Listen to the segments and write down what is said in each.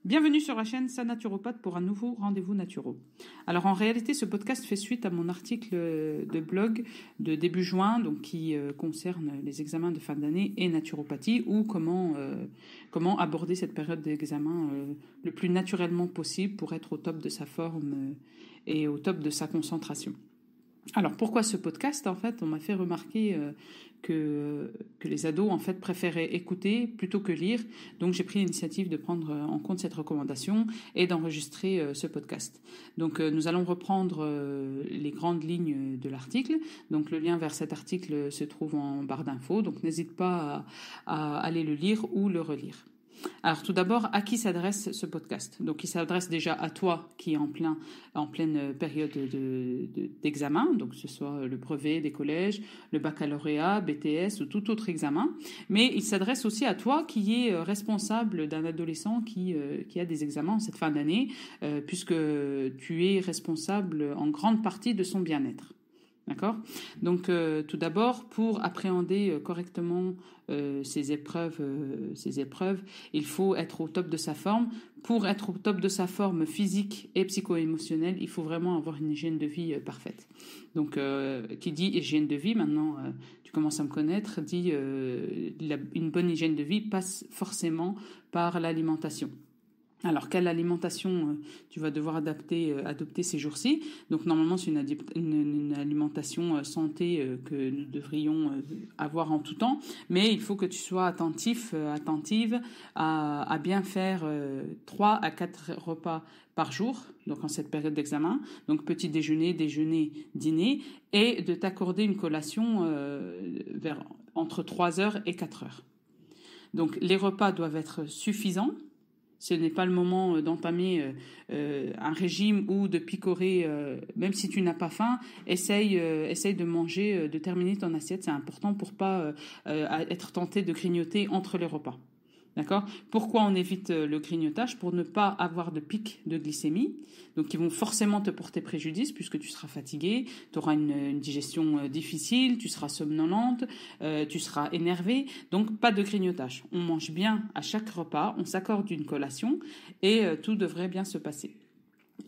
Bienvenue sur la chaîne Sa Naturopathe pour un nouveau rendez-vous naturaux. Alors en réalité, ce podcast fait suite à mon article de blog de début juin, donc qui concerne les examens de fin d'année et naturopathie, ou comment aborder cette période d'examen le plus naturellement possible pour être au top de sa forme et au top de sa concentration. Alors pourquoi ce podcast? En fait, on m'a fait remarquer que les ados en fait préféraient écouter plutôt que lire. Donc j'ai pris l'initiative de prendre en compte cette recommandation et d'enregistrer ce podcast. Donc nous allons reprendre les grandes lignes de l'article. Donc le lien vers cet article se trouve en barre d'infos. Donc n'hésite pas à aller le lire ou le relire. Alors tout d'abord, à qui s'adresse ce podcast? Donc il s'adresse déjà à toi qui est en pleine période d'examen, donc que ce soit le brevet des collèges, le baccalauréat, BTS ou tout autre examen. Mais il s'adresse aussi à toi qui est responsable d'un adolescent qui a des examens en cette fin d'année, puisque tu es responsable en grande partie de son bien-être. D'accord ? Donc tout d'abord, pour appréhender correctement ces épreuves, il faut être au top de sa forme. Pour être au top de sa forme physique et psycho-émotionnelle, il faut vraiment avoir une hygiène de vie parfaite. Donc qui dit hygiène de vie, maintenant tu commences à me connaître, dit une bonne hygiène de vie passe forcément par l'alimentation. Alors, quelle alimentation tu vas devoir adopter ces jours-ci? Donc, normalement, c'est une alimentation santé que nous devrions avoir en tout temps. Mais il faut que tu sois attentive à bien faire 3 à 4 repas par jour, donc en cette période d'examen. Donc, petit déjeuner, dîner, et de t'accorder une collation entre 3 heures et 4 heures. Donc, les repas doivent être suffisants. Ce n'est pas le moment d'entamer un régime ou de picorer, même si tu n'as pas faim, essaye de manger, de terminer ton assiette. C'est important pour pas être tenté de grignoter entre les repas. D'accord ? Pourquoi on évite le grignotage? Pour ne pas avoir de pic de glycémie, donc qui vont forcément te porter préjudice puisque tu seras fatigué, tu auras une digestion difficile, tu seras somnolente, tu seras énervé, donc pas de grignotage. On mange bien à chaque repas, on s'accorde une collation et tout devrait bien se passer.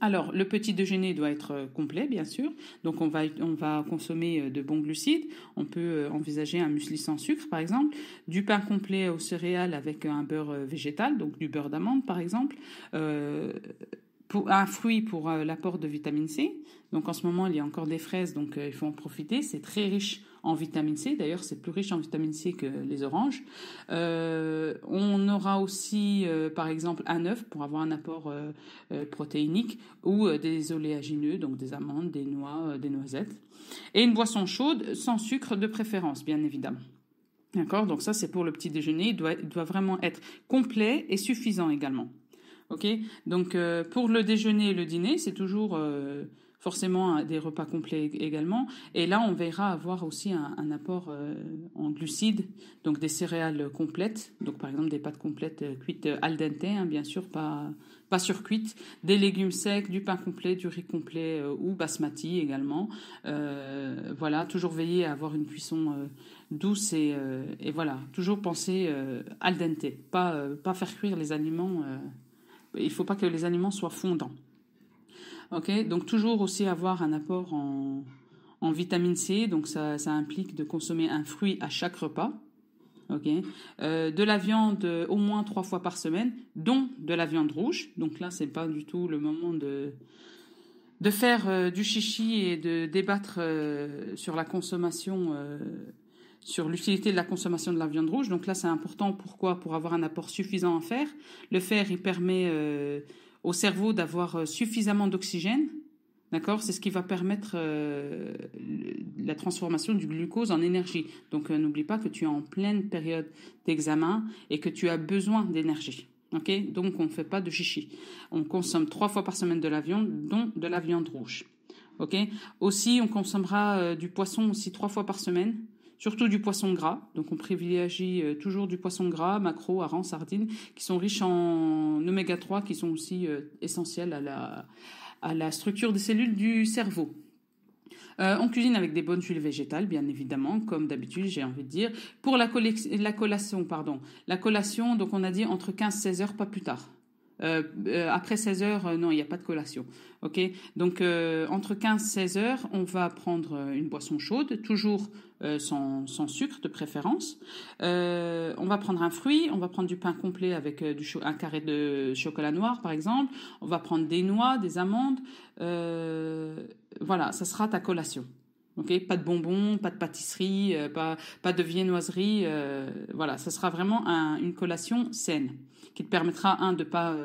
Alors, le petit déjeuner doit être complet, bien sûr. Donc, on va consommer de bons glucides. On peut envisager un muesli sans sucre, par exemple. Du pain complet aux céréales avec un beurre végétal, donc du beurre d'amande, par exemple. Un fruit pour l'apport de vitamine C. Donc, en ce moment, il y a encore des fraises, donc il faut en profiter. C'est très riche en vitamine C. D'ailleurs, c'est plus riche en vitamine C que les oranges. On aura aussi, par exemple, un œuf pour avoir un apport protéinique ou des oléagineux, donc des amandes, des noix, des noisettes. Et une boisson chaude sans sucre de préférence, bien évidemment. D'accord ? Donc ça, c'est pour le petit déjeuner. Il doit vraiment être complet et suffisant également. Ok ? Donc pour le déjeuner et le dîner, c'est toujours forcément des repas complets également. Et là, on verra avoir aussi un apport en glucides, donc des céréales complètes, donc par exemple des pâtes complètes cuites al dente, hein, bien sûr, pas surcuites, des légumes secs, du pain complet, du riz complet ou basmati également. Voilà, toujours veiller à avoir une cuisson douce et voilà, toujours penser al dente, pas faire cuire les aliments. Il ne faut pas que les aliments soient fondants. Ok, donc toujours aussi avoir un apport en vitamine C, donc ça implique de consommer un fruit à chaque repas. Ok, de la viande au moins 3 fois par semaine, dont de la viande rouge. Donc là, c'est pas du tout le moment de faire du chichi et de débattre sur la consommation. Sur l'utilité de la consommation de la viande rouge. Donc là, c'est important. Pourquoi ? Pour avoir un apport suffisant en fer. Le fer, il permet au cerveau d'avoir suffisamment d'oxygène. D'accord ? C'est ce qui va permettre la transformation du glucose en énergie. Donc n'oublie pas que tu es en pleine période d'examen et que tu as besoin d'énergie. Ok ? Donc on ne fait pas de chichi. On consomme 3 fois par semaine de la viande, dont de la viande rouge. Ok ? Aussi, on consommera du poisson aussi 3 fois par semaine. Surtout du poisson gras, donc on privilégie toujours du poisson gras, maquereau, hareng, sardines, qui sont riches en oméga 3, qui sont aussi essentiels à la structure des cellules du cerveau. On cuisine avec des bonnes huiles végétales, bien évidemment, comme d'habitude, j'ai envie de dire. Pour la collation, donc on a dit entre 15 et 16 heures, pas plus tard. Après 16 heures, non, il n'y a pas de collation. Ok, donc entre 15 et 16 heures, on va prendre une boisson chaude, toujours sans sucre de préférence. On va prendre un fruit, on va prendre du pain complet avec un carré de chocolat noir, par exemple. On va prendre des noix, des amandes. Voilà, ça sera ta collation. Okay, pas de bonbons, pas de pâtisserie, pas de viennoiserie. Voilà, ça sera vraiment une collation saine qui te permettra, de ne pas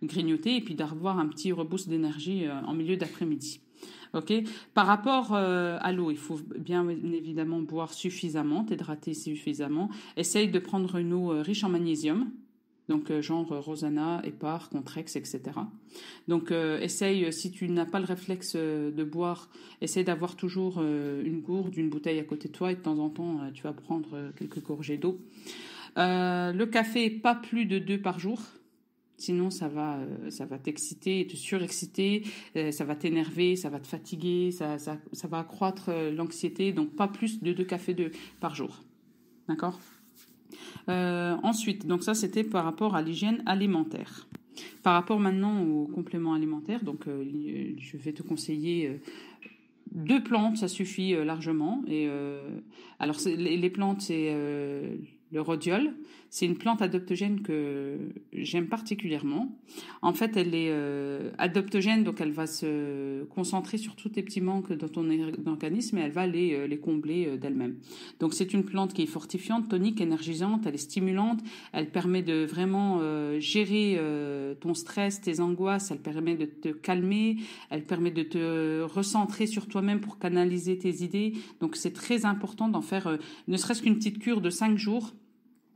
grignoter et puis d'avoir un petit reboost d'énergie en milieu d'après-midi. Okay. Par rapport à l'eau, il faut bien évidemment boire suffisamment, t'hydrater suffisamment. Essaye de prendre une eau riche en magnésium. Donc, genre Rosana, Épar, Contrex, etc. Donc, essaye, si tu n'as pas le réflexe de boire, essaye d'avoir toujours une gourde, une bouteille à côté de toi et de temps en temps, tu vas prendre quelques gorgées d'eau. Le café, pas plus de 2 par jour. Sinon, ça va t'exciter, te surexciter, ça va t'énerver, ça va te fatiguer, ça va accroître l'anxiété. Donc, pas plus de 2 cafés par jour. D'accord ? Ensuite, donc ça c'était par rapport à l'hygiène alimentaire. Par rapport maintenant aux compléments alimentaires, donc je vais te conseiller 2 plantes, ça suffit largement. Et alors les plantes, c'est le rhodiol. C'est une plante adaptogène que j'aime particulièrement. En fait, elle est adaptogène, donc elle va se concentrer sur tous tes petits manques dans ton organisme et elle va les combler d'elle-même. Donc c'est une plante qui est fortifiante, tonique, énergisante, elle est stimulante, elle permet de vraiment gérer ton stress, tes angoisses, elle permet de te calmer, elle permet de te recentrer sur toi-même pour canaliser tes idées. Donc c'est très important d'en faire ne serait-ce qu'une petite cure de 5 jours.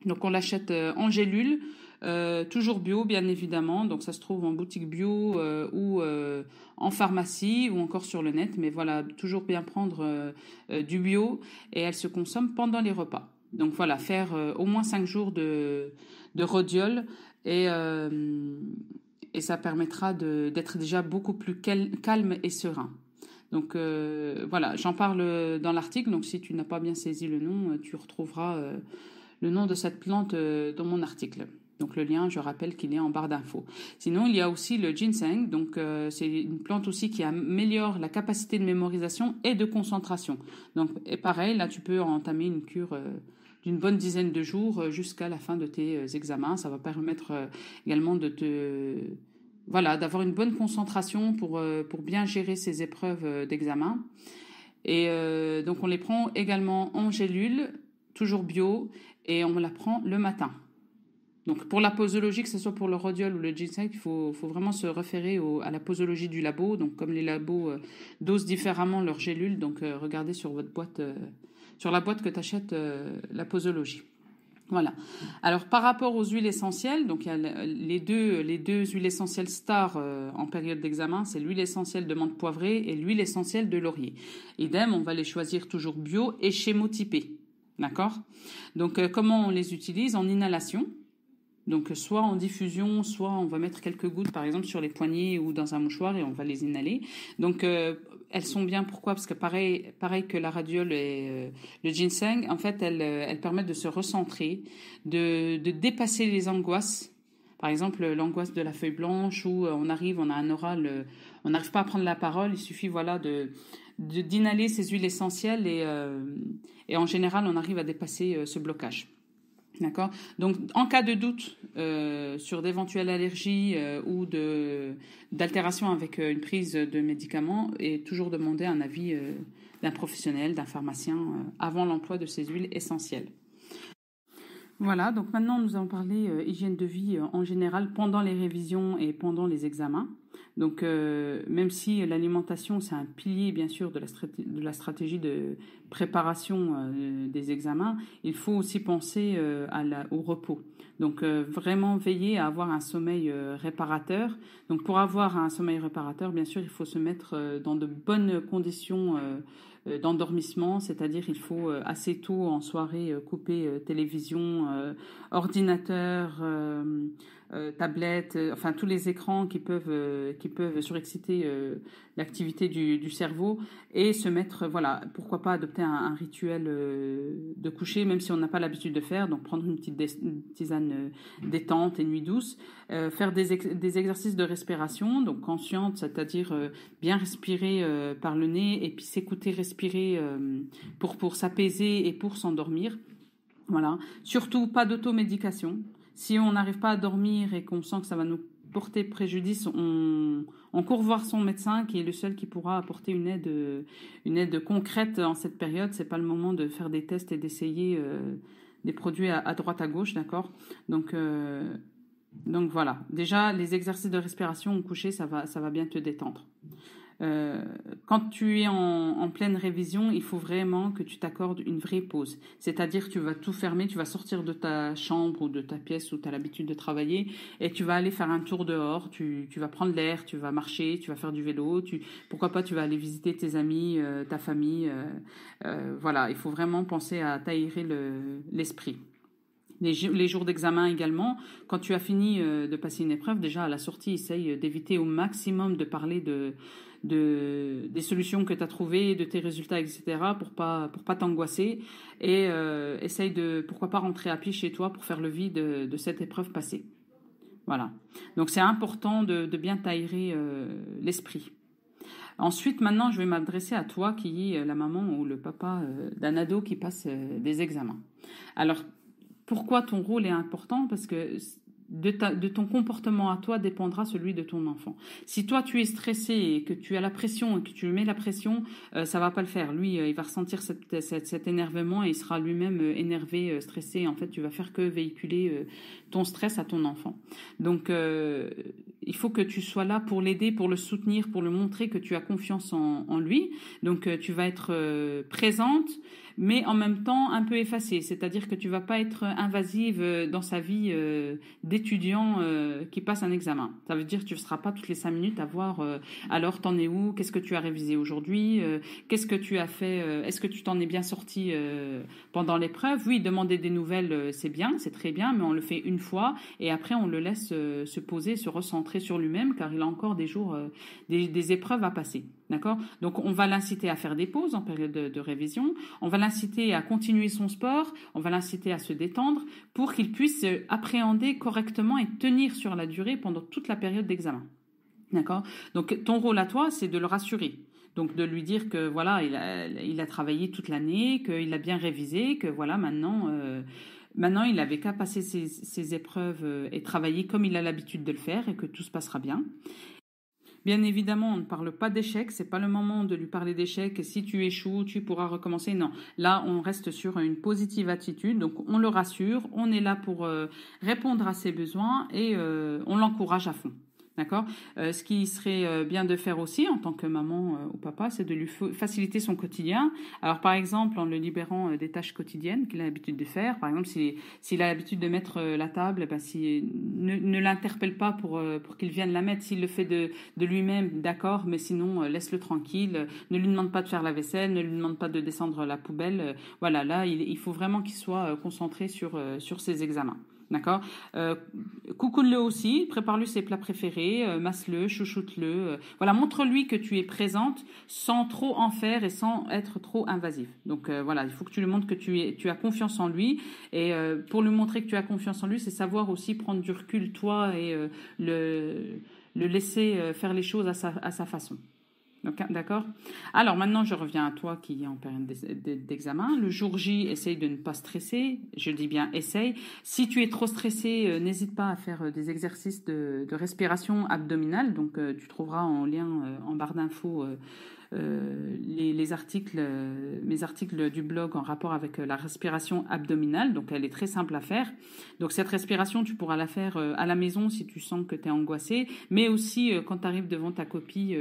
Donc on l'achète en gélule, toujours bio bien évidemment, donc ça se trouve en boutique bio ou en pharmacie ou encore sur le net, mais voilà, toujours bien prendre du bio et elle se consomme pendant les repas. Donc voilà, faire au moins 5 jours de rhodiol et ça permettra d'être déjà beaucoup plus calme et serein. Donc voilà, j'en parle dans l'article, donc si tu n'as pas bien saisi le nom, tu retrouveras le nom de cette plante dans mon article. Donc le lien, je rappelle qu'il est en barre d'infos. Sinon, il y a aussi le ginseng. Donc c'est une plante aussi qui améliore la capacité de mémorisation et de concentration. Donc et pareil, là tu peux entamer une cure d'une bonne dizaine de jours jusqu'à la fin de tes examens. Ça va permettre également d'avoir une bonne concentration pour bien gérer ces épreuves d'examen. Et donc on les prend également en gélule, toujours bio, et on la prend le matin. Donc pour la posologie, que ce soit pour le rhodiol ou le ginseng, il faut vraiment se référer à la posologie du labo. Donc comme les labos dosent différemment leurs gélules, donc regardez sur votre boîte, sur la boîte que tu achètes la posologie. Voilà. Alors par rapport aux huiles essentielles, donc il y a les deux huiles essentielles stars en période d'examen, c'est l'huile essentielle de menthe poivrée et l'huile essentielle de laurier. Idem, on va les choisir toujours bio et schémotypés. D'accord ? Donc comment on les utilise ? En inhalation. Donc soit en diffusion, soit on va mettre quelques gouttes par exemple sur les poignets ou dans un mouchoir et on va les inhaler. Donc elles sont bien, pourquoi ? Parce que pareil que la rhodiole et le ginseng, en fait elles permettent de se recentrer, de dépasser les angoisses. Par exemple l'angoisse de la feuille blanche où on a un oral, on n'arrive pas à prendre la parole, il suffit d'inhaler ces huiles essentielles et en général on arrive à dépasser ce blocage. D'accord ? Donc, en cas de doute sur d'éventuelles allergies ou d'altération avec une prise de médicaments, et toujours demander un avis d'un professionnel, d'un pharmacien, avant l'emploi de ces huiles essentielles. Voilà, donc maintenant nous allons parler hygiène de vie en général pendant les révisions et pendant les examens. Donc même si l'alimentation c'est un pilier bien sûr de la stratégie de préparation des examens, il faut aussi penser au repos. Donc vraiment veiller à avoir un sommeil réparateur. Donc pour avoir un sommeil réparateur, bien sûr, il faut se mettre dans de bonnes conditions d'endormissement, c'est-à-dire il faut assez tôt en soirée couper télévision, ordinateur, tablettes, enfin tous les écrans qui peuvent surexciter l'activité du cerveau et se mettre, voilà, pourquoi pas adopter un rituel de coucher, même si on n'a pas l'habitude de faire, donc prendre une petite tisane détente et nuit douce, faire des exercices de respiration, donc consciente, c'est-à-dire bien respirer par le nez et puis s'écouter respirer pour s'apaiser et pour s'endormir. Voilà. Surtout pas d'automédication. Si on n'arrive pas à dormir et qu'on sent que ça va nous porter préjudice, on court voir son médecin qui est le seul qui pourra apporter une aide concrète en cette période. C'est pas le moment de faire des tests et d'essayer des produits à droite à gauche, d'accord ? Donc voilà. Déjà, les exercices de respiration au coucher, ça va bien te détendre. Quand tu es en pleine révision, il faut vraiment que tu t'accordes une vraie pause. C'est-à-dire que tu vas tout fermer, tu vas sortir de ta chambre ou de ta pièce où tu as l'habitude de travailler et tu vas aller faire un tour dehors, tu vas prendre l'air, tu vas marcher, tu vas faire du vélo, pourquoi pas tu vas aller visiter tes amis, ta famille. Voilà, il faut vraiment penser à t'aérer l'esprit. Les jours d'examen également, quand tu as fini de passer une épreuve, déjà à la sortie, essaye d'éviter au maximum de parler des solutions que tu as trouvées, de tes résultats, etc., pour pas t'angoisser. Et essaye de, pourquoi pas, rentrer à pied chez toi pour faire le vide de cette épreuve passée. Voilà. Donc c'est important de bien t'aérer l'esprit. Ensuite, maintenant, je vais m'adresser à toi qui est la maman ou le papa d'un ado qui passe des examens. Alors, pourquoi ton rôle est important ? Parce que de ton comportement à toi dépendra celui de ton enfant. Si toi tu es stressé et que tu as la pression et que tu lui mets la pression, ça va pas le faire. Lui, il va ressentir cet énervement et il sera lui-même énervé, stressé. En fait, tu vas faire que véhiculer ton stress à ton enfant. Donc, il faut que tu sois là pour l'aider, pour le soutenir, pour le montrer que tu as confiance en lui. Donc, tu vas être présente, mais en même temps un peu effacée. C'est-à-dire que tu vas pas être invasive dans sa vie d'étudiant qui passe un examen. Ça veut dire que tu ne seras pas toutes les 5 minutes à voir alors t'en es où, qu'est-ce que tu as révisé aujourd'hui, qu'est-ce que tu as fait, est-ce que tu t'en es bien sorti pendant l'épreuve. Oui, demander des nouvelles, c'est bien, c'est très bien, mais on le fait une fois et après on le laisse se poser, se recentrer sur lui-même car il a encore des jours, des épreuves à passer. D'accord ? Donc, on va l'inciter à faire des pauses en période de révision. On va l'inciter à continuer son sport. On va l'inciter à se détendre pour qu'il puisse appréhender correctement et tenir sur la durée pendant toute la période d'examen. D'accord ? Donc, ton rôle à toi, c'est de le rassurer. Donc, de lui dire que voilà, il a travaillé toute l'année, qu'il a bien révisé, que voilà, maintenant, il n'avait qu'à passer ses épreuves et travailler comme il a l'habitude de le faire et que tout se passera bien. Bien évidemment, on ne parle pas d'échec, c'est pas le moment de lui parler d'échec. Si tu échoues, tu pourras recommencer. Non, là, on reste sur une positive attitude. Donc, on le rassure, on est là pour répondre à ses besoins et on l'encourage à fond. D'accord ? Ce qui serait bien de faire aussi en tant que maman ou papa, c'est de lui faciliter son quotidien. Alors, par exemple, en le libérant des tâches quotidiennes qu'il a l'habitude de faire. Par exemple, s'il a l'habitude de mettre la table, ne l'interpelle pas pour qu'il vienne la mettre. S'il le fait de lui-même, d'accord, mais sinon, laisse-le tranquille. Ne lui demande pas de faire la vaisselle, ne lui demande pas de descendre la poubelle. Voilà, là, il faut vraiment qu'il soit concentré sur ses examens. D'accord ? Coucoune-le aussi, prépare-lui ses plats préférés, masse-le, chouchoute-le. Voilà, montre-lui que tu es présente sans trop en faire et sans être trop invasive. Donc voilà, il faut que tu lui montres que tu as confiance en lui. Et pour lui montrer que tu as confiance en lui, c'est savoir aussi prendre du recul, toi, et le laisser faire les choses à sa façon. D'accord ? Alors maintenant, je reviens à toi qui est en période d'examen. Le jour J, essaye de ne pas stresser. Je dis bien essaye. Si tu es trop stressé, n'hésite pas à faire des exercices de respiration abdominale. Donc, tu trouveras en lien en barre d'infos mes articles du blog en rapport avec la respiration abdominale. Donc, elle est très simple à faire. Donc, cette respiration, tu pourras la faire à la maison si tu sens que tu es angoissé, mais aussi quand tu arrives devant ta copie,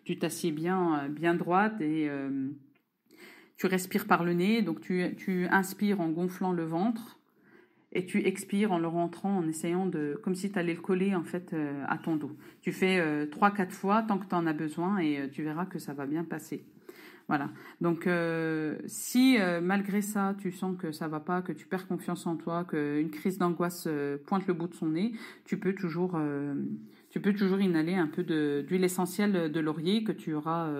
tu t'assieds bien droite et tu respires par le nez. Donc, tu inspires en gonflant le ventre et tu expires en le rentrant, en essayant comme si tu allais le coller en fait à ton dos. Tu fais 3-4 fois tant que tu en as besoin et tu verras que ça va bien passer. Voilà. Donc, si malgré ça, tu sens que ça va pas, que tu perds confiance en toi, qu'une crise d'angoisse pointe le bout de son nez, tu peux toujours inhaler un peu d'huile essentielle de laurier que tu auras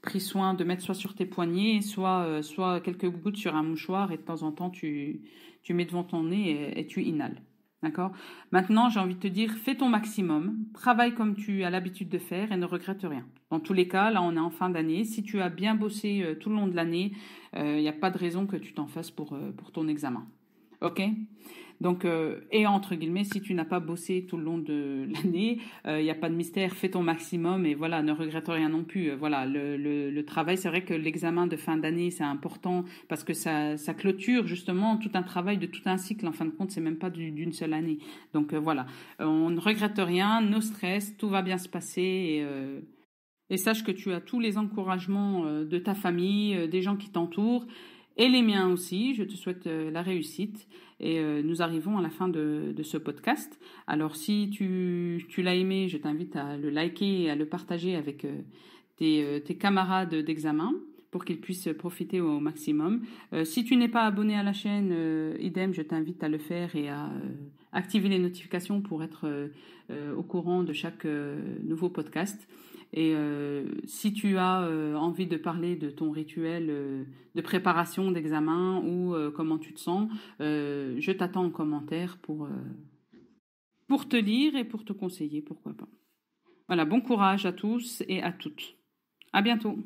pris soin de mettre soit sur tes poignets, soit quelques gouttes sur un mouchoir et de temps en temps, tu mets devant ton nez et tu inhales. D'accord? Maintenant, j'ai envie de te dire, fais ton maximum, travaille comme tu as l'habitude de faire et ne regrette rien. Dans tous les cas, là, on est en fin d'année. Si tu as bien bossé tout le long de l'année, il n'y a pas de raison que tu t'en fasses pour ton examen. OK? Donc, et entre guillemets, si tu n'as pas bossé tout le long de l'année, il n'y a pas de mystère, fais ton maximum et voilà, ne regrette rien non plus. Voilà, le travail, c'est vrai que l'examen de fin d'année, c'est important parce que ça clôture justement tout un travail de tout un cycle. En fin de compte, c'est même pas d'une seule année. Donc voilà, on ne regrette rien, no stress, tout va bien se passer et sache que tu as tous les encouragements de ta famille, des gens qui t'entourent et les miens aussi. Je te souhaite la réussite. Et nous arrivons à la fin de ce podcast. Alors, si tu l'as aimé, je t'invite à le liker et à le partager avec tes camarades d'examen pour qu'ils puissent profiter au maximum. Si tu n'es pas abonné à la chaîne, idem, je t'invite à le faire et à activer les notifications pour être au courant de chaque nouveau podcast. Et si tu as envie de parler de ton rituel de préparation d'examen ou comment tu te sens, je t'attends en commentaire pour te lire et pour te conseiller, pourquoi pas. Voilà, bon courage à tous et à toutes. À bientôt.